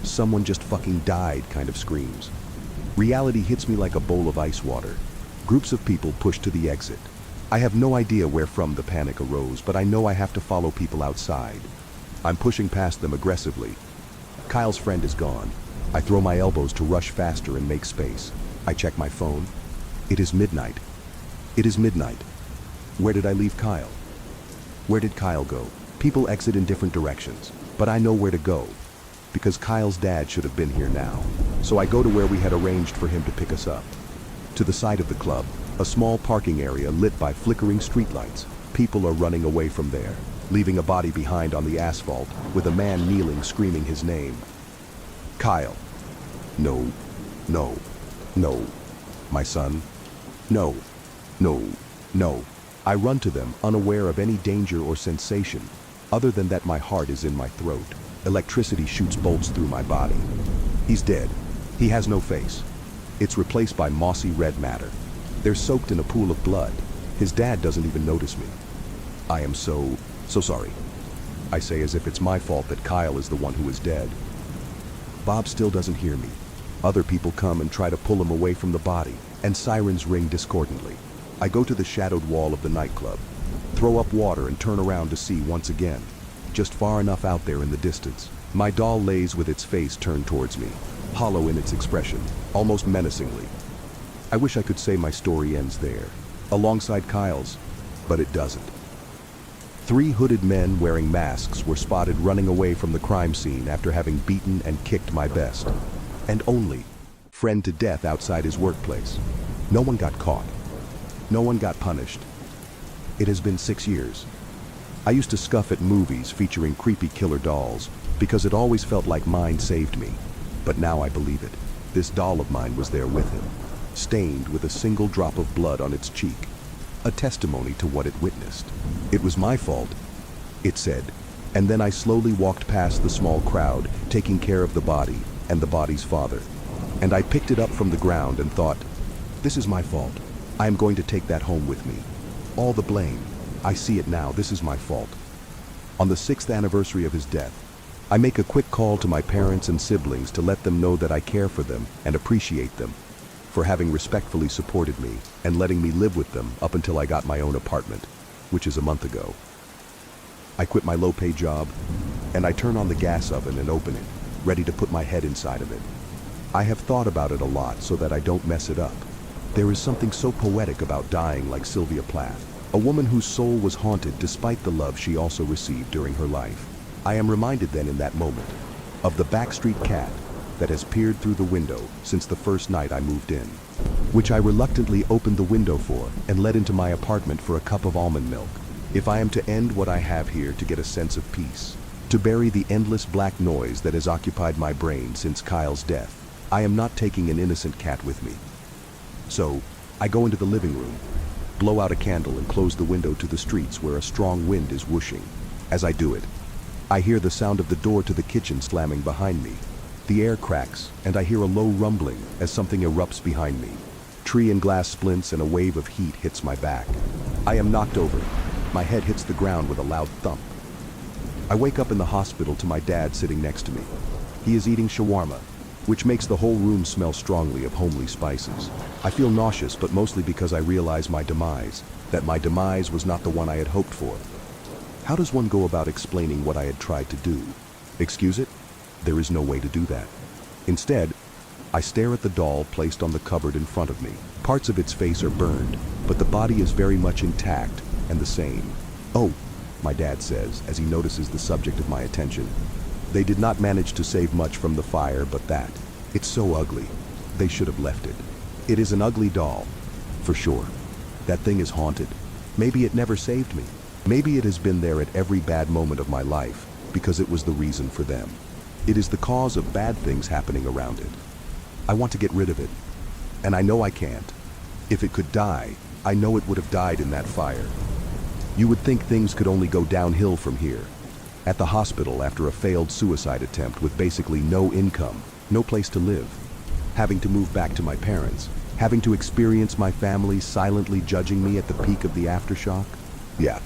someone just fucking died kind of screams. Reality hits me like a bowl of ice water. Groups of people push to the exit. I have no idea where from the panic arose, but I know I have to follow people outside. I'm pushing past them aggressively. Kyle's friend is gone. I throw my elbows to rush faster and make space. I check my phone. It is midnight. It is midnight. Where did I leave Kyle? Where did Kyle go? People exit in different directions, but I know where to go, because Kyle's dad should have been here now. So I go to where we had arranged for him to pick us up. To the side of the club, a small parking area lit by flickering streetlights. People are running away from there, leaving a body behind on the asphalt with a man kneeling screaming his name. Kyle. No, no, no. My son. No, no, no. I run to them, unaware of any danger or sensation, other than that my heart is in my throat. Electricity shoots bolts through my body. He's dead. He has no face. It's replaced by mossy red matter. They're soaked in a pool of blood. His dad doesn't even notice me. I am so sorry. I say as if it's my fault that Kyle is the one who is dead. Bob still doesn't hear me. Other people come and try to pull him away from the body, and sirens ring discordantly. I go to the shadowed wall of the nightclub, throw up water and turn around to see once again, just far enough out there in the distance. My doll lays with its face turned towards me, hollow in its expression, almost menacingly. I wish I could say my story ends there, alongside Kyle's, but it doesn't. 3 hooded men wearing masks were spotted running away from the crime scene after having beaten and kicked my best and only friend to death outside his workplace. No one got caught. No one got punished. It has been 6 years. I used to scoff at movies featuring creepy killer dolls because it always felt like mine saved me. But now I believe it. This doll of mine was there with him, stained with a single drop of blood on its cheek, a testimony to what it witnessed. It was my fault, it said, and then I slowly walked past the small crowd, taking care of the body and the body's father. And I picked it up from the ground and thought, this is my fault. I am going to take that home with me. All the blame. I see it now, this is my fault. On the 6th anniversary of his death, I make a quick call to my parents and siblings to let them know that I care for them and appreciate them for having respectfully supported me and letting me live with them up until I got my own apartment, which is a month ago. I quit my low-pay job, and I turn on the gas oven and open it, ready to put my head inside of it. I have thought about it a lot so that I don't mess it up. There is something so poetic about dying like Sylvia Plath, a woman whose soul was haunted despite the love she also received during her life. I am reminded then in that moment of the backstreet cat that has peered through the window since the first night I moved in, which I reluctantly opened the window for and led into my apartment for a cup of almond milk. If I am to end what I have here to get a sense of peace, to bury the endless black noise that has occupied my brain since Kyle's death, I am not taking an innocent cat with me. So, I go into the living room, blow out a candle and close the window to the streets where a strong wind is whooshing. As I do it, I hear the sound of the door to the kitchen slamming behind me. The air cracks, and I hear a low rumbling as something erupts behind me. Tree and glass splints and a wave of heat hits my back. I am knocked over. My head hits the ground with a loud thump. I wake up in the hospital to my dad sitting next to me. He is eating shawarma, which makes the whole room smell strongly of homely spices. I feel nauseous, but mostly because I realize that my demise was not the one I had hoped for. How does one go about explaining what I had tried to do? Excuse it? There is no way to do that. Instead, I stare at the doll placed on the cupboard in front of me. Parts of its face are burned, but the body is very much intact and the same. Oh, my dad says as he notices the subject of my attention. They did not manage to save much from the fire, but that. It's so ugly. They should have left it. It is an ugly doll, for sure. That thing is haunted. Maybe it never saved me. Maybe it has been there at every bad moment of my life because it was the reason for them. It is the cause of bad things happening around it. I want to get rid of it, and I know I can't. If it could die, I know it would have died in that fire. You would think things could only go downhill from here. At the hospital after a failed suicide attempt with basically no income, no place to live, having to move back to my parents, having to experience my family silently judging me at the peak of the aftershock. Yeah,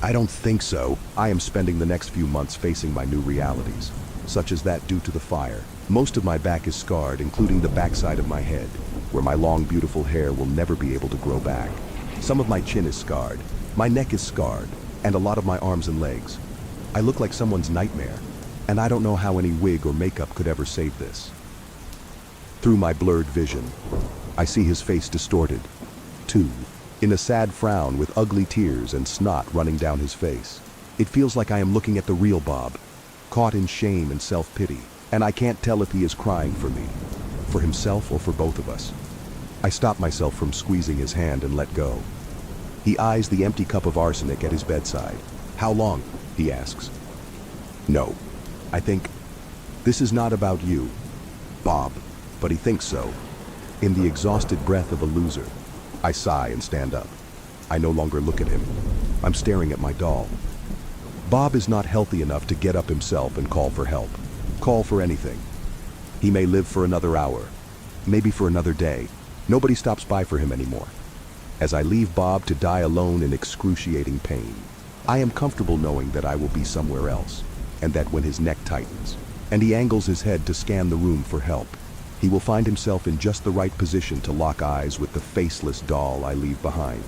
I don't think so. I am spending the next few months facing my new realities, such as that due to the fire. Most of my back is scarred, including the backside of my head, where my long, beautiful hair will never be able to grow back. Some of my chin is scarred, my neck is scarred, and a lot of my arms and legs. I look like someone's nightmare, and I don't know how any wig or makeup could ever save this. Through my blurred vision, I see his face distorted, too, in a sad frown with ugly tears and snot running down his face. It feels like I am looking at the real Bob, caught in shame and self-pity, and I can't tell if he is crying for me, for himself or for both of us. I stop myself from squeezing his hand and let go. He eyes the empty cup of arsenic at his bedside. How long? He asks. No, I think, this is not about you, Bob, but he thinks so. In the exhausted breath of a loser, I sigh and stand up. I no longer look at him. I'm staring at my doll. Bob is not healthy enough to get up himself and call for help. Call for anything. He may live for another hour, maybe for another day. Nobody stops by for him anymore. As I leave Bob to die alone in excruciating pain, I am comfortable knowing that I will be somewhere else, and that when his neck tightens, and he angles his head to scan the room for help, he will find himself in just the right position to lock eyes with the faceless doll I leave behind.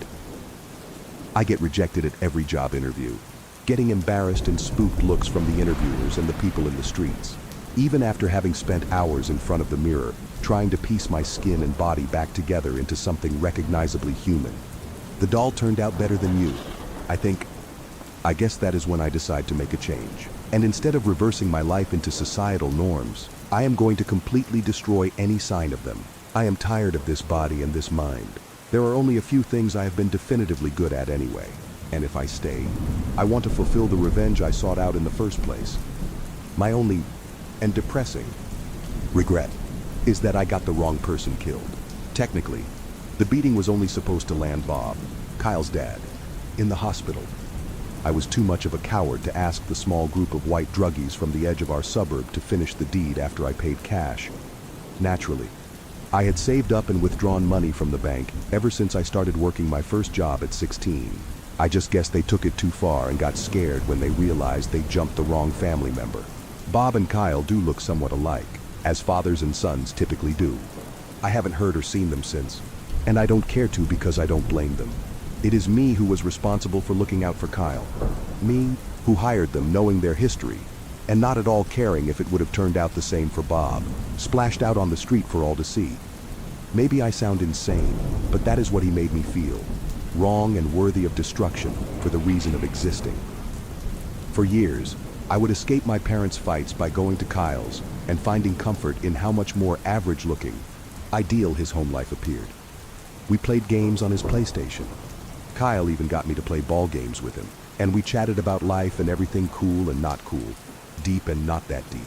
I get rejected at every job interview, getting embarrassed and spooked looks from the interviewers and the people in the streets. even after having spent hours in front of the mirror, trying to piece my skin and body back together into something recognizably human. The doll turned out better than you. I guess that is when I decide to make a change. And instead of reversing my life into societal norms, I am going to completely destroy any sign of them. I am tired of this body and this mind. There are only a few things I have been definitively good at anyway. And if I stay, I want to fulfill the revenge I sought out in the first place. My only, and depressing, regret is that I got the wrong person killed. Technically, the beating was only supposed to land Bob, Kyle's dad, in the hospital. I was too much of a coward to ask the small group of white druggies from the edge of our suburb to finish the deed after I paid cash. Naturally, I had saved up and withdrawn money from the bank ever since I started working my first job at 16. I just guess they took it too far and got scared when they realized they jumped the wrong family member. Bob and Kyle do look somewhat alike, as fathers and sons typically do. I haven't heard or seen them since, and I don't care to because I don't blame them. It is me who was responsible for looking out for Kyle. Me, who hired them knowing their history, and not at all caring if it would have turned out the same for Bob, splashed out on the street for all to see. Maybe I sound insane, but that is what he made me feel. Wrong and worthy of destruction for the reason of existing. For years, I would escape my parents' fights by going to Kyle's and finding comfort in how much more average-looking, ideal his home life appeared. We played games on his PlayStation. Kyle even got me to play ball games with him, and we chatted about life and everything cool and not cool, deep and not that deep.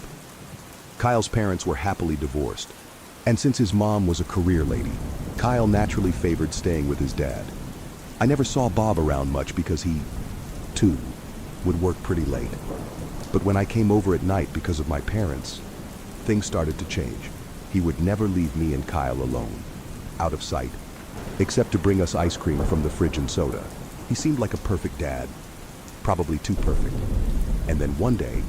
Kyle's parents were happily divorced, and since his mom was a career lady, Kyle naturally favored staying with his dad. I never saw Bob around much because he, too, would work pretty late. But when I came over at night because of my parents, things started to change. He would never leave me and Kyle alone, out of sight, except to bring us ice cream from the fridge and soda. He seemed like a perfect dad, probably too perfect. And then one day,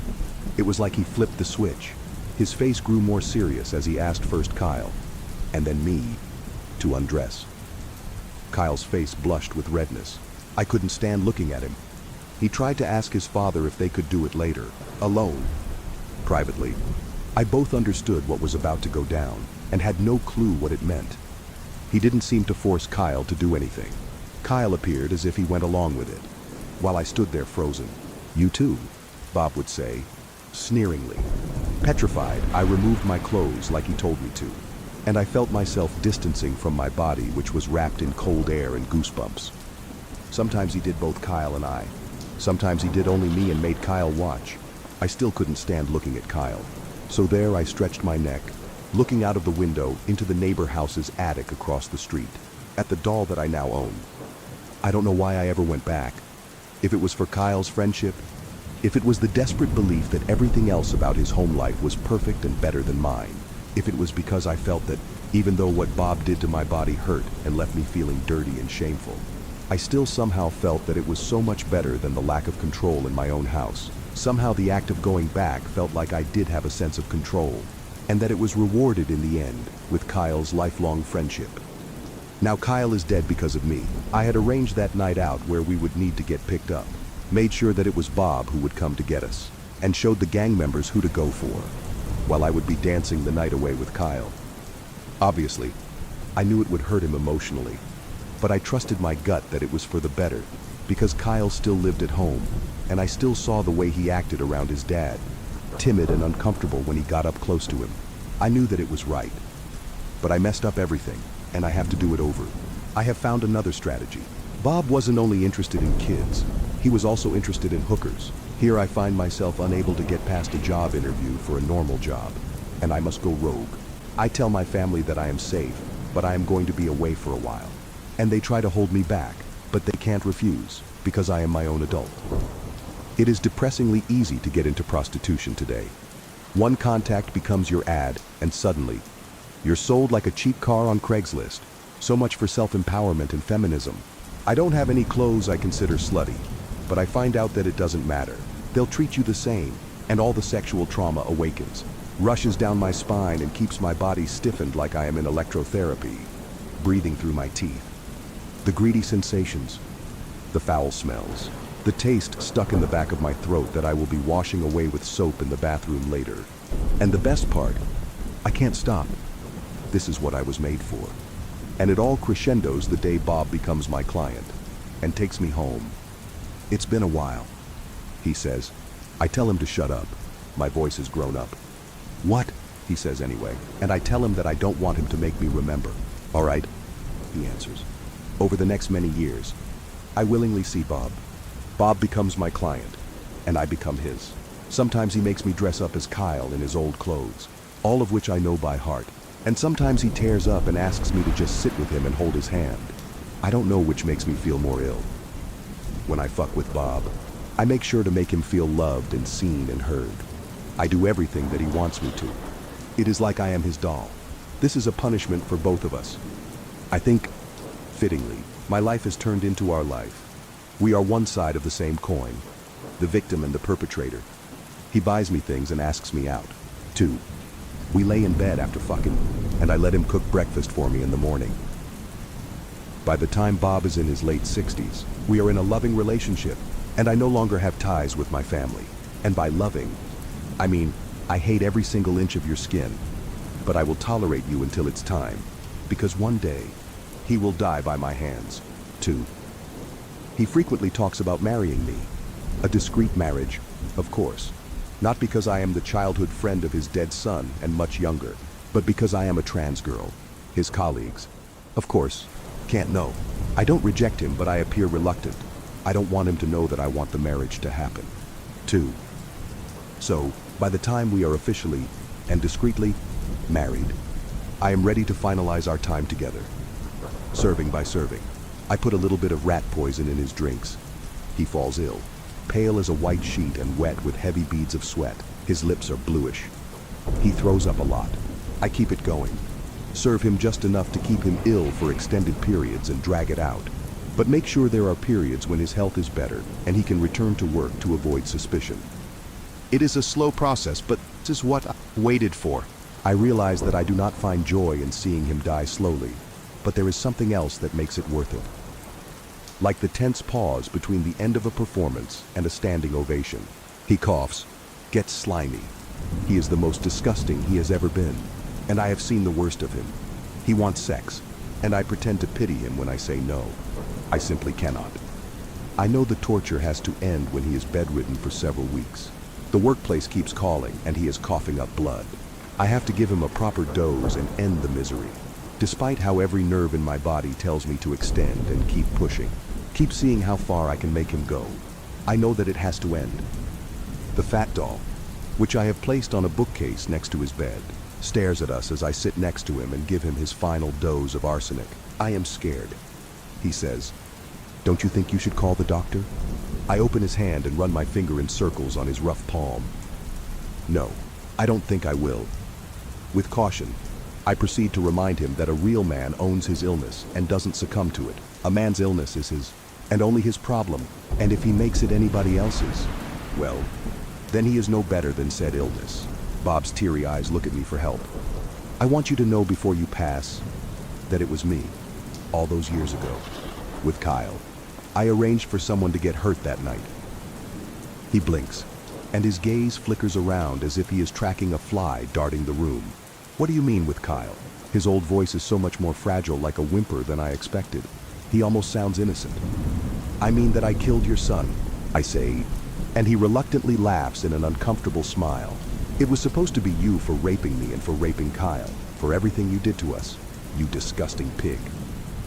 it was like he flipped the switch. His face grew more serious as he asked first Kyle, and then me, to undress. Kyle's face blushed with redness. I couldn't stand looking at him. He tried to ask his father if they could do it later, alone. Privately, I both understood what was about to go down and had no clue what it meant. He didn't seem to force Kyle to do anything. Kyle appeared as if he went along with it, while I stood there frozen. "You too," Bob would say, sneeringly. Petrified, I removed my clothes like he told me to, and I felt myself distancing from my body, which was wrapped in cold air and goosebumps. Sometimes he did both Kyle and I. Sometimes he did only me and made Kyle watch. I still couldn't stand looking at Kyle. So there I stretched my neck, looking out of the window into the neighbor house's attic across the street, at the doll that I now own. I don't know why I ever went back. If it was for Kyle's friendship, if it was the desperate belief that everything else about his home life was perfect and better than mine, if it was because I felt that, even though what Bob did to my body hurt and left me feeling dirty and shameful, I still somehow felt that it was so much better than the lack of control in my own house. Somehow the act of going back felt like I did have a sense of control, and that it was rewarded in the end with Kyle's lifelong friendship. Now Kyle is dead because of me. I had arranged that night out where we would need to get picked up, made sure that it was Bob who would come to get us, and showed the gang members who to go for, while I would be dancing the night away with Kyle. Obviously, I knew it would hurt him emotionally, but I trusted my gut that it was for the better, because Kyle still lived at home, and I still saw the way he acted around his dad, timid and uncomfortable when he got up close to him. I knew that it was right, but I messed up everything, and I have to do it over. I have found another strategy. Bob wasn't only interested in kids, he was also interested in hookers. Here I find myself unable to get past a job interview for a normal job, and I must go rogue. I tell my family that I am safe, but I am going to be away for a while. And they try to hold me back, but they can't refuse, because I am my own adult. It is depressingly easy to get into prostitution today. One contact becomes your ad, and suddenly, you're sold like a cheap car on Craigslist. So much for self-empowerment and feminism. I don't have any clothes I consider slutty, but I find out that it doesn't matter. They'll treat you the same, and all the sexual trauma awakens, rushes down my spine and keeps my body stiffened like I am in electrotherapy, breathing through my teeth. The greedy sensations, the foul smells, The taste stuck in the back of my throat that I will be washing away with soap in the bathroom later. And the best part, I can't stop. This is what I was made for. And it all crescendos the day Bob becomes my client and takes me home. It's been a while, he says. I tell him to shut up. My voice has grown up. What? He says anyway, and I tell him that I don't want him to make me remember. All right, he answers. Over the next many years, I willingly see Bob. Bob becomes my client, and I become his. Sometimes he makes me dress up as Kyle in his old clothes, all of which I know by heart. And sometimes he tears up and asks me to just sit with him and hold his hand. I don't know which makes me feel more ill. When I fuck with Bob, I make sure to make him feel loved and seen and heard. I do everything that he wants me to. It is like I am his doll. This is a punishment for both of us. I think, fittingly, my life has turned into our life. We are one side of the same coin, the victim and the perpetrator. He buys me things and asks me out. 2. We lay in bed after fucking, and I let him cook breakfast for me in the morning. By the time Bob is in his late 60s, we are in a loving relationship, and I no longer have ties with my family. And by loving, I mean, I hate every single inch of your skin, but I will tolerate you until it's time, because one day, he will die by my hands. 2. He frequently talks about marrying me. A discreet marriage, of course. Not because I am the childhood friend of his dead son and much younger, but because I am a trans girl. His colleagues, of course, can't know. I don't reject him, but I appear reluctant. I don't want him to know that I want the marriage to happen. 2. So, by the time we are officially and discreetly married, I am ready to finalize our time together. Serving by serving. I put a little bit of rat poison in his drinks. He falls ill, pale as a white sheet and wet with heavy beads of sweat. His lips are bluish. He throws up a lot. I keep it going. Serve him just enough to keep him ill for extended periods and drag it out. But make sure there are periods when his health is better and he can return to work to avoid suspicion. It is a slow process, but this is what I waited for. I realize that I do not find joy in seeing him die slowly, but there is something else that makes it worth it. Like the tense pause between the end of a performance and a standing ovation. He coughs, gets slimy. He is the most disgusting he has ever been, and I have seen the worst of him. He wants sex, and I pretend to pity him when I say no. I simply cannot. I know the torture has to end when he is bedridden for several weeks. The workplace keeps calling, and he is coughing up blood. I have to give him a proper dose and end the misery, despite how every nerve in my body tells me to extend and keep pushing. Keep seeing how far I can make him go. I know that it has to end. The fat doll, which I have placed on a bookcase next to his bed, stares at us as I sit next to him and give him his final dose of arsenic. I am scared. He says, "Don't you think you should call the doctor?" I open his hand and run my finger in circles on his rough palm. No, I don't think I will. With caution, I proceed to remind him that a real man owns his illness and doesn't succumb to it. A man's illness is his, and only his problem, and if he makes it anybody else's, well, then he is no better than said illness. Bob's teary eyes look at me for help. I want you to know before you pass that it was me, all those years ago, with Kyle. I arranged for someone to get hurt that night. He blinks, and his gaze flickers around as if he is tracking a fly darting the room. What do you mean with Kyle? His old voice is so much more fragile, like a whimper, than I expected. He almost sounds innocent. I mean that I killed your son, I say, and he reluctantly laughs in an uncomfortable smile. It was supposed to be you for raping me and for raping Kyle, for everything you did to us, you disgusting pig.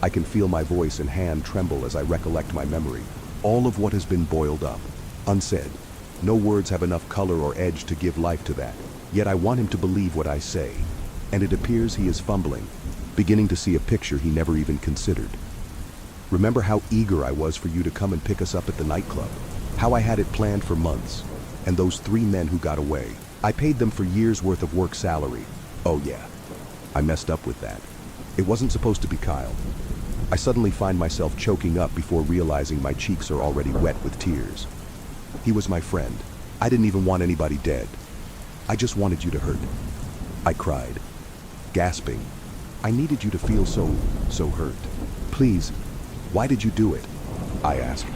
I can feel my voice and hand tremble as I recollect my memory. All of what has been boiled up, unsaid. No words have enough color or edge to give life to that. Yet I want him to believe what I say. And it appears he is fumbling, beginning to see a picture he never even considered. Remember how eager I was for you to come and pick us up at the nightclub? How I had it planned for months. And those 3 men who got away, I paid them for years' worth of work salary. Oh yeah, I messed up with that. It wasn't supposed to be Kyle. I suddenly find myself choking up before realizing my cheeks are already wet with tears. He was my friend. I didn't even want anybody dead. I just wanted you to hurt. I cried, gasping. I needed you to feel so hurt. Please, why did you do it? I asked.